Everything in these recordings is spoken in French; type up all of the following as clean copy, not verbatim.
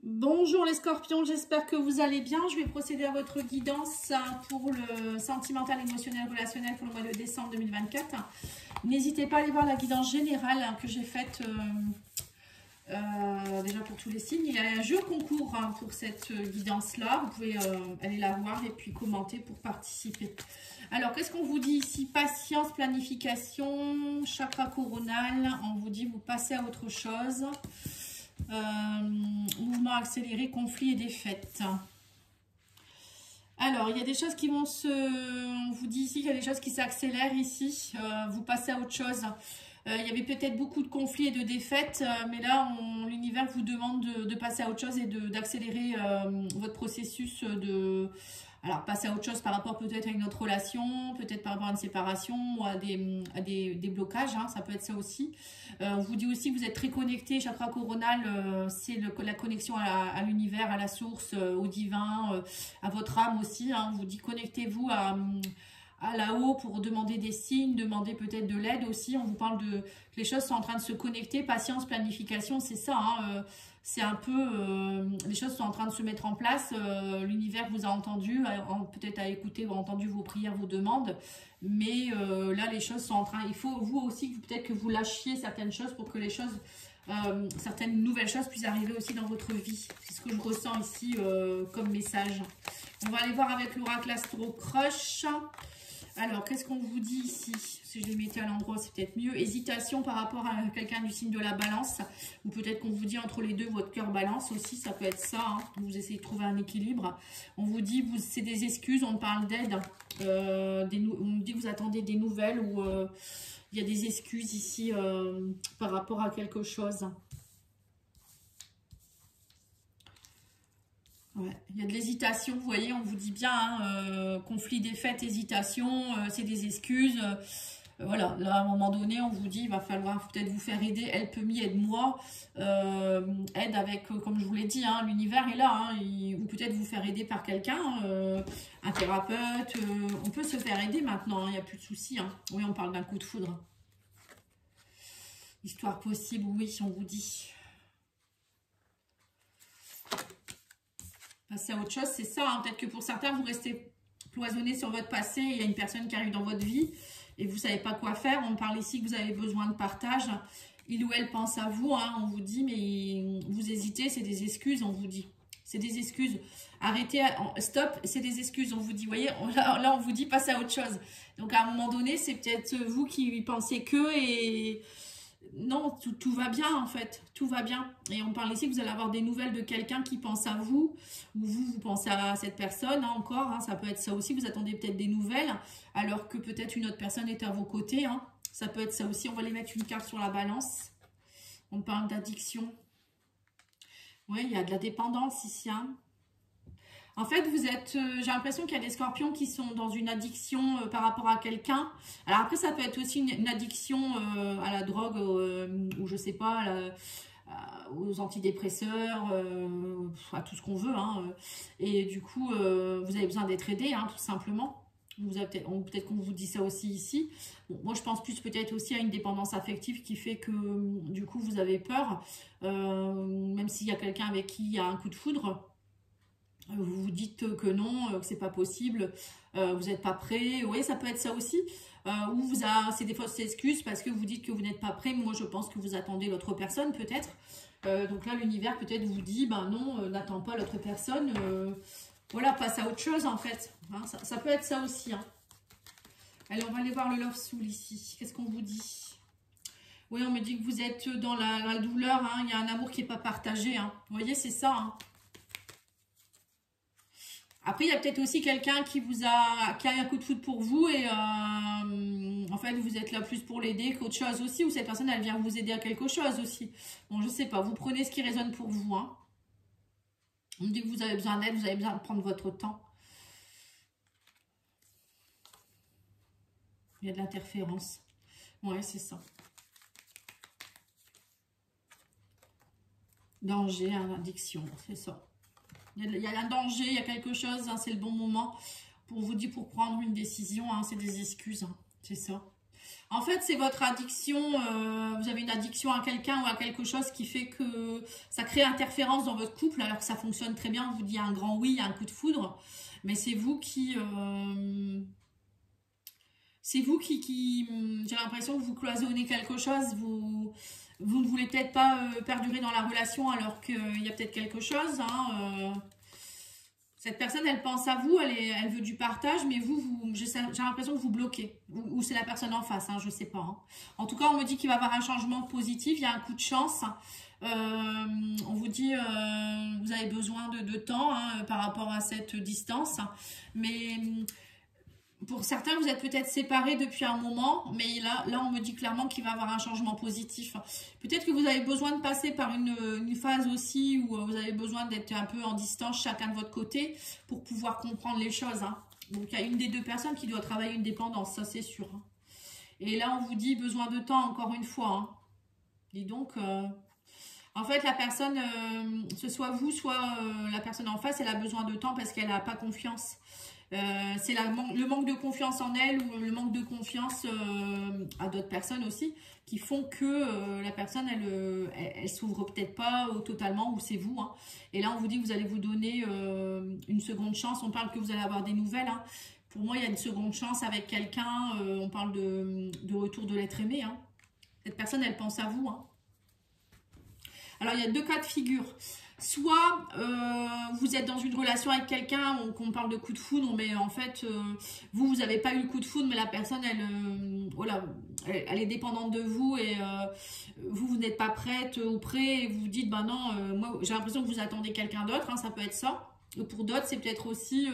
Bonjour les scorpions, j'espère que vous allez bien. Je vais procéder à votre guidance pour le sentimental, émotionnel, relationnel pour le mois de décembre 2024. N'hésitez pas à aller voir la guidance générale que j'ai faite déjà pour tous les signes. Il y a un jeu concours pour cette guidance-là. Vous pouvez aller la voir et puis commenter pour participer. Alors, qu'est-ce qu'on vous dit ici? Patience, planification, chakra coronal. On vous dit vous passez à autre chose. Mouvement accéléré, conflit et défaite. Alors, il y a des choses qui vont on vous dit ici qu'il y a des choses qui s'accélèrent ici. Vous passez à autre chose. Il y avait peut-être beaucoup de conflits et de défaites, mais là, l'univers vous demande de passer à autre chose et d'accélérer votre processus Alors, passer à autre chose par rapport peut-être à une autre relation, peut-être par rapport à une séparation ou à des blocages, hein, ça peut être ça aussi. On vous dit aussi que vous êtes très connecté, chakra coronal, c'est la connexion à l'univers, à la source, au divin, à votre âme aussi. Hein. On vous dit connectez-vous à là-haut pour demander des signes, demander peut-être de l'aide aussi. On vous parle que les choses sont en train de se connecter, patience, planification, c'est ça. Hein, c'est un peu, les choses sont en train de se mettre en place. L'univers vous a entendu, peut-être a écouté, a entendu vos prières, vos demandes. Mais là, les choses sont en train. Il faut vous aussi peut-être que vous lâchiez certaines choses pour que les choses, certaines nouvelles choses puissent arriver aussi dans votre vie. C'est ce que je ressens ici comme message. On va aller voir avec l'oracle Astro Crush. Alors, qu'est-ce qu'on vous dit ici? Si je les mettais à l'endroit, c'est peut-être mieux. Hésitation par rapport à quelqu'un du signe de la balance. Ou peut-être qu'on vous dit entre les deux, votre cœur balance aussi. Ça peut être ça. Hein. Vous essayez de trouver un équilibre. On vous dit, c'est des excuses. On parle d'aide. On vous dit que vous attendez des nouvelles. Ou il y a des excuses ici par rapport à quelque chose. Ouais. Il y a de l'hésitation, vous voyez, on vous dit bien, hein, conflit, défaite, hésitation, c'est des excuses. Voilà, là, à un moment donné, on vous dit, il va falloir peut-être vous faire aider, help me, aide-moi, aide avec, comme je vous l'ai dit, hein, l'univers est là, hein, ou peut-être vous faire aider par quelqu'un, un thérapeute, on peut se faire aider maintenant, il n'y a plus de soucis. Hein. Oui, on parle d'un coup de foudre. Histoire possible, oui, on vous dit. Passer à autre chose, c'est ça. Hein. Peut-être que pour certains, vous restez cloisonné sur votre passé. Il y a une personne qui arrive dans votre vie et vous ne savez pas quoi faire. On parle ici que vous avez besoin de partage. Il ou elle pense à vous. Hein. On vous dit, mais vous hésitez, c'est des excuses, on vous dit. C'est des excuses. Arrêtez, stop, c'est des excuses. On vous dit, vous voyez, là, on vous dit, passez à autre chose. Donc, à un moment donné, c'est peut-être vous qui pensez que et... Non, tout va bien en fait, tout va bien. Et on parle ici que vous allez avoir des nouvelles de quelqu'un qui pense à vous, ou vous pensez à cette personne, hein, encore, hein, ça peut être ça aussi, vous attendez peut-être des nouvelles, alors que peut-être une autre personne est à vos côtés, hein. Ça peut être ça aussi, on va les mettre une carte sur la balance. On parle d'addiction. Oui, il y a de la dépendance ici, hein. En fait, vous êtes, j'ai l'impression qu'il y a des scorpions qui sont dans une addiction par rapport à quelqu'un. Alors après, ça peut être aussi une addiction à la drogue ou je sais pas, aux antidépresseurs, à tout ce qu'on veut. Hein. Et du coup, vous avez besoin d'être aidé, hein, tout simplement. Peut-être qu'on vous dit ça aussi ici. Bon, moi, je pense plus peut-être aussi à une dépendance affective qui fait que du coup, vous avez peur. Même s'il y a quelqu'un avec qui il y a un coup de foudre. Vous vous dites que non, que c'est pas possible, vous n'êtes pas prêt. Oui, ça peut être ça aussi. Ou c'est des fausses excuses parce que vous dites que vous n'êtes pas prêt. Moi, je pense que vous attendez l'autre personne, peut-être. Donc là, l'univers peut-être vous dit, ben non, n'attends pas l'autre personne. Voilà, passe à autre chose en fait. Hein, ça peut être ça aussi. Hein. Allez, on va aller voir le Love Soul ici. Qu'est-ce qu'on vous dit? Oui, on me dit que vous êtes dans la douleur. Hein. Il y a un amour qui n'est pas partagé. Hein. Vous voyez, c'est ça. Hein. Après, il y a peut-être aussi quelqu'un qui a un coup de foudre pour vous et en fait, vous êtes là plus pour l'aider qu'autre chose aussi, ou cette personne, elle vient vous aider à quelque chose aussi. Bon, je sais pas, vous prenez ce qui résonne pour vous. Hein. On me dit que vous avez besoin d'aide, vous avez besoin de prendre votre temps. Il y a de l'interférence. Ouais, c'est ça. Danger, hein, addiction, c'est ça. Il y a un danger, il y a quelque chose, hein, c'est le bon moment pour vous dire pour prendre une décision, hein, c'est des excuses, hein, c'est ça. En fait, c'est votre addiction, vous avez une addiction à quelqu'un ou à quelque chose qui fait que ça crée interférence dans votre couple, alors que ça fonctionne très bien, on vous dit un grand oui, un coup de foudre, mais c'est vous qui... j'ai l'impression que vous cloisonnez quelque chose, vous ne voulez peut-être pas perdurer dans la relation alors qu'il y a peut-être quelque chose, hein, cette personne, elle pense à vous, elle veut du partage, mais j'ai l'impression que vous bloquez. Ou c'est la personne en face, hein, je ne sais pas. Hein. En tout cas, on me dit qu'il va y avoir un changement positif, il y a un coup de chance. On vous dit, vous avez besoin de temps hein, par rapport à cette distance. Mais pour certains, vous êtes peut-être séparés depuis un moment, mais là, on me dit clairement qu'il va y avoir un changement positif. Peut-être que vous avez besoin de passer par une phase aussi où vous avez besoin d'être un peu en distance chacun de votre côté pour pouvoir comprendre les choses. Hein. Donc, il y a une des deux personnes qui doit travailler une dépendance, ça c'est sûr. Hein. Et là, on vous dit besoin de temps encore une fois. Hein. Dis donc... En fait, la personne, ce soit vous, soit la personne en face, elle a besoin de temps parce qu'elle n'a pas confiance. C'est le manque de confiance en elle ou le manque de confiance à d'autres personnes aussi qui font que la personne, elle s'ouvre peut-être pas totalement ou c'est vous. Hein. Et là, on vous dit que vous allez vous donner une seconde chance. On parle que vous allez avoir des nouvelles. Hein. Pour moi, il y a une seconde chance avec quelqu'un. On parle de retour de l'être aimé. Hein. Cette personne, elle pense à vous. Hein. Alors, il y a deux cas de figure. Soit vous êtes dans une relation avec quelqu'un, qu'on parle de coup de foudre, mais en fait, vous n'avez pas eu le coup de foudre, mais la personne, elle est dépendante de vous et vous n'êtes pas prête ou prêt et vous vous dites, ben non, moi j'ai l'impression que vous attendez quelqu'un d'autre, hein, ça peut être ça. Et pour d'autres, c'est peut-être aussi,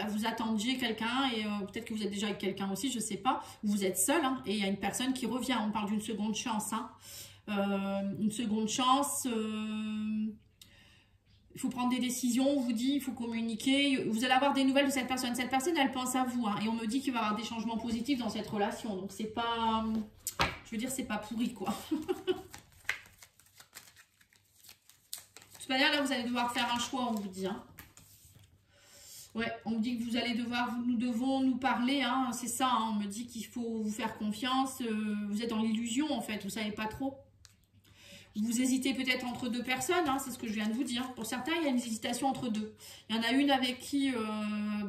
vous attendiez quelqu'un et peut-être que vous êtes déjà avec quelqu'un aussi, je ne sais pas, vous êtes seul hein, et il y a une personne qui revient, on parle d'une seconde chance. Hein. Une seconde chance, il faut prendre des décisions, on vous dit, il faut communiquer, vous allez avoir des nouvelles de cette personne. Cette personne, elle pense à vous, hein, et on me dit qu'il va y avoir des changements positifs dans cette relation. Donc, c'est pas, je veux dire, c'est pas pourri, quoi. De toute manière, là, vous allez devoir faire un choix, on vous dit. Hein. Ouais, on me dit que vous allez nous devons nous parler, hein, c'est ça, hein, on me dit qu'il faut vous faire confiance, vous êtes dans l'illusion, en fait, vous savez pas trop. Vous hésitez peut-être entre deux personnes, hein, c'est ce que je viens de vous dire. Pour certains, il y a une hésitation entre deux. Il y en a une avec qui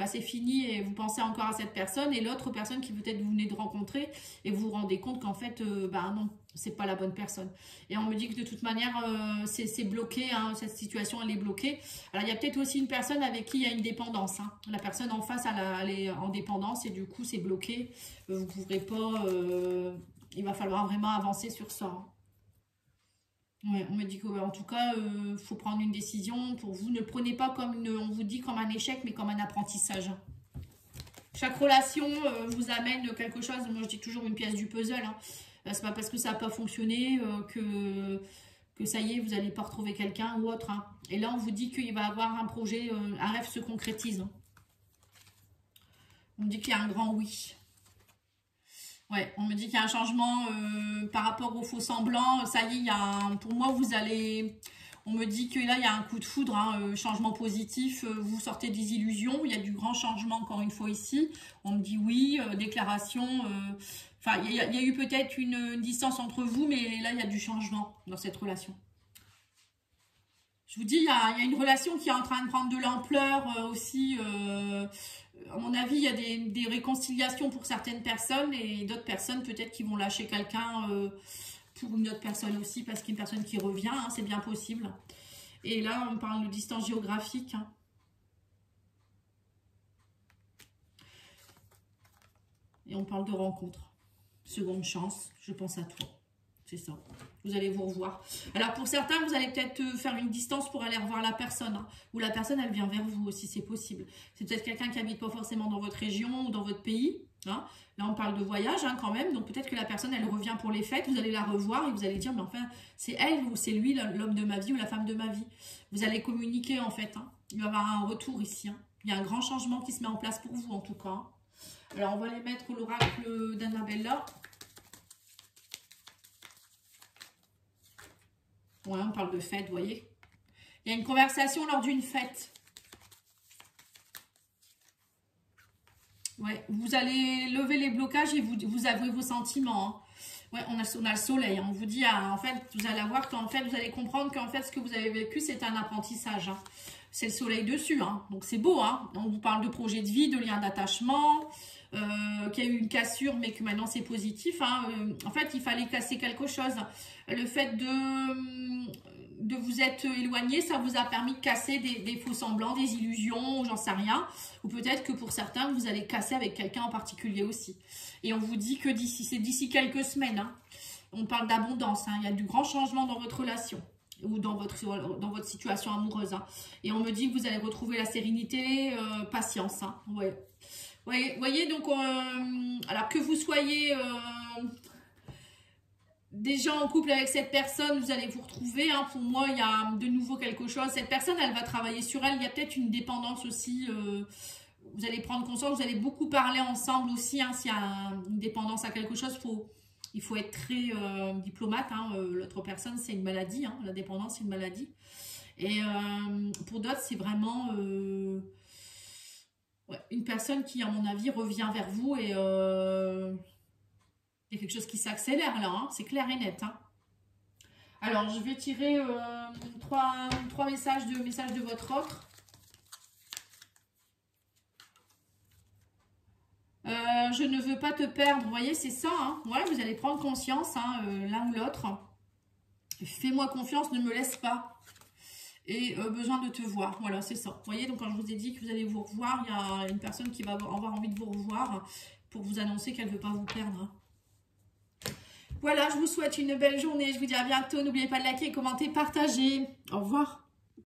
c'est fini et vous pensez encore à cette personne, et l'autre personne qui peut-être vous venez de rencontrer et vous vous rendez compte qu'en fait, non, c'est pas la bonne personne. Et on me dit que de toute manière, c'est bloqué, hein, cette situation, elle est bloquée. Alors, il y a peut-être aussi une personne avec qui il y a une dépendance. Hein. La personne en face, elle est en dépendance et du coup, c'est bloqué. Vous ne pourrez pas... il va falloir vraiment avancer sur ça. Hein. Ouais, on me dit qu'en tout cas, il faut prendre une décision pour vous. Ne le prenez pas comme on vous dit comme un échec, mais comme un apprentissage. Chaque relation vous amène quelque chose. Moi, je dis toujours une pièce du puzzle. Hein. C'est pas parce que ça n'a pas fonctionné que ça y est, vous n'allez pas retrouver quelqu'un ou autre. Hein. Et là, on vous dit qu'il va y avoir un projet, un rêve se concrétise. Hein. On me dit qu'il y a un grand oui. Ouais, on me dit qu'il y a un changement par rapport au faux semblant. Ça y est, pour moi, vous allez... On me dit que là, il y a un coup de foudre, hein, changement positif. Vous sortez des illusions. Il y a du grand changement, encore une fois, ici. On me dit oui, déclaration. Enfin, il y a eu peut-être une distance entre vous, mais là, il y a du changement dans cette relation. Je vous dis, il y a une relation qui est en train de prendre de l'ampleur aussi. À mon avis, il y a des réconciliations pour certaines personnes et d'autres personnes peut-être qui vont lâcher quelqu'un pour une autre personne aussi parce qu'il y a une personne qui revient, hein, c'est bien possible. Et là, on parle de distance géographique. Hein. Et on parle de rencontre. Seconde chance, je pense à toi. C'est ça. Vous allez vous revoir. Alors, pour certains, vous allez peut-être faire une distance pour aller revoir la personne. Hein, ou la personne, elle vient vers vous aussi, c'est possible. C'est peut-être quelqu'un qui habite pas forcément dans votre région ou dans votre pays. Hein. Là, on parle de voyage hein, quand même. Donc, peut-être que la personne, elle revient pour les fêtes. Vous allez la revoir et vous allez dire, mais enfin, c'est elle ou c'est lui, l'homme de ma vie ou la femme de ma vie. Vous allez communiquer, en fait. Hein. Il va y avoir un retour ici. Hein. Il y a un grand changement qui se met en place pour vous, en tout cas. Hein. Alors, on va les mettre l'oracle d'Annabella. Ouais, on parle de fête, vous voyez. Il y a une conversation lors d'une fête. Ouais, vous allez lever les blocages et vous avouer vos sentiments. Hein. Ouais, on a le soleil. Hein. On vous dit, en fait, vous allez voir qu'en fait, vous allez comprendre qu'en fait, ce que vous avez vécu, c'est un apprentissage. Hein. C'est le soleil dessus. Hein. Donc, c'est beau. Hein. On vous parle de projet de vie, de lien d'attachement, qu'il y a eu une cassure, mais que maintenant, c'est positif. Hein. En fait, il fallait casser quelque chose. Le fait de vous être éloigné, ça vous a permis de casser des faux semblants, des illusions, j'en sais rien. Ou peut-être que pour certains, vous allez casser avec quelqu'un en particulier aussi. Et on vous dit que c'est d'ici quelques semaines. Hein. On parle d'abondance. Hein. Il y a du grand changement dans votre relation ou dans votre situation amoureuse. Hein. Et on me dit que vous allez retrouver la sérénité, patience. Hein. Ouais. Ouais, voyez, donc, alors que vous soyez... déjà en couple avec cette personne, vous allez vous retrouver. Hein. Pour moi, il y a de nouveau quelque chose. Cette personne, elle va travailler sur elle. Il y a peut-être une dépendance aussi. Vous allez prendre conscience. Vous allez beaucoup parler ensemble aussi. Hein. S'il y a une dépendance à quelque chose, il faut être très diplomate. Hein. L'autre personne, c'est une maladie. Hein. La dépendance, c'est une maladie. Et pour d'autres, c'est vraiment une personne qui, à mon avis, revient vers vous et... il y a quelque chose qui s'accélère là, hein, c'est clair et net. Hein. Alors, je vais tirer trois messages de votre autre. Je ne veux pas te perdre. Vous voyez, c'est ça. Hein. Ouais, vous allez prendre conscience, hein, l'un ou l'autre. Fais-moi confiance, ne me laisse pas. Et besoin de te voir. Voilà, c'est ça. Vous voyez, donc quand je vous ai dit que vous allez vous revoir, il y a une personne qui va avoir envie de vous revoir pour vous annoncer qu'elle ne veut pas vous perdre. Hein. Voilà, je vous souhaite une belle journée. Je vous dis à bientôt. N'oubliez pas de liker, commenter, partager. Au revoir.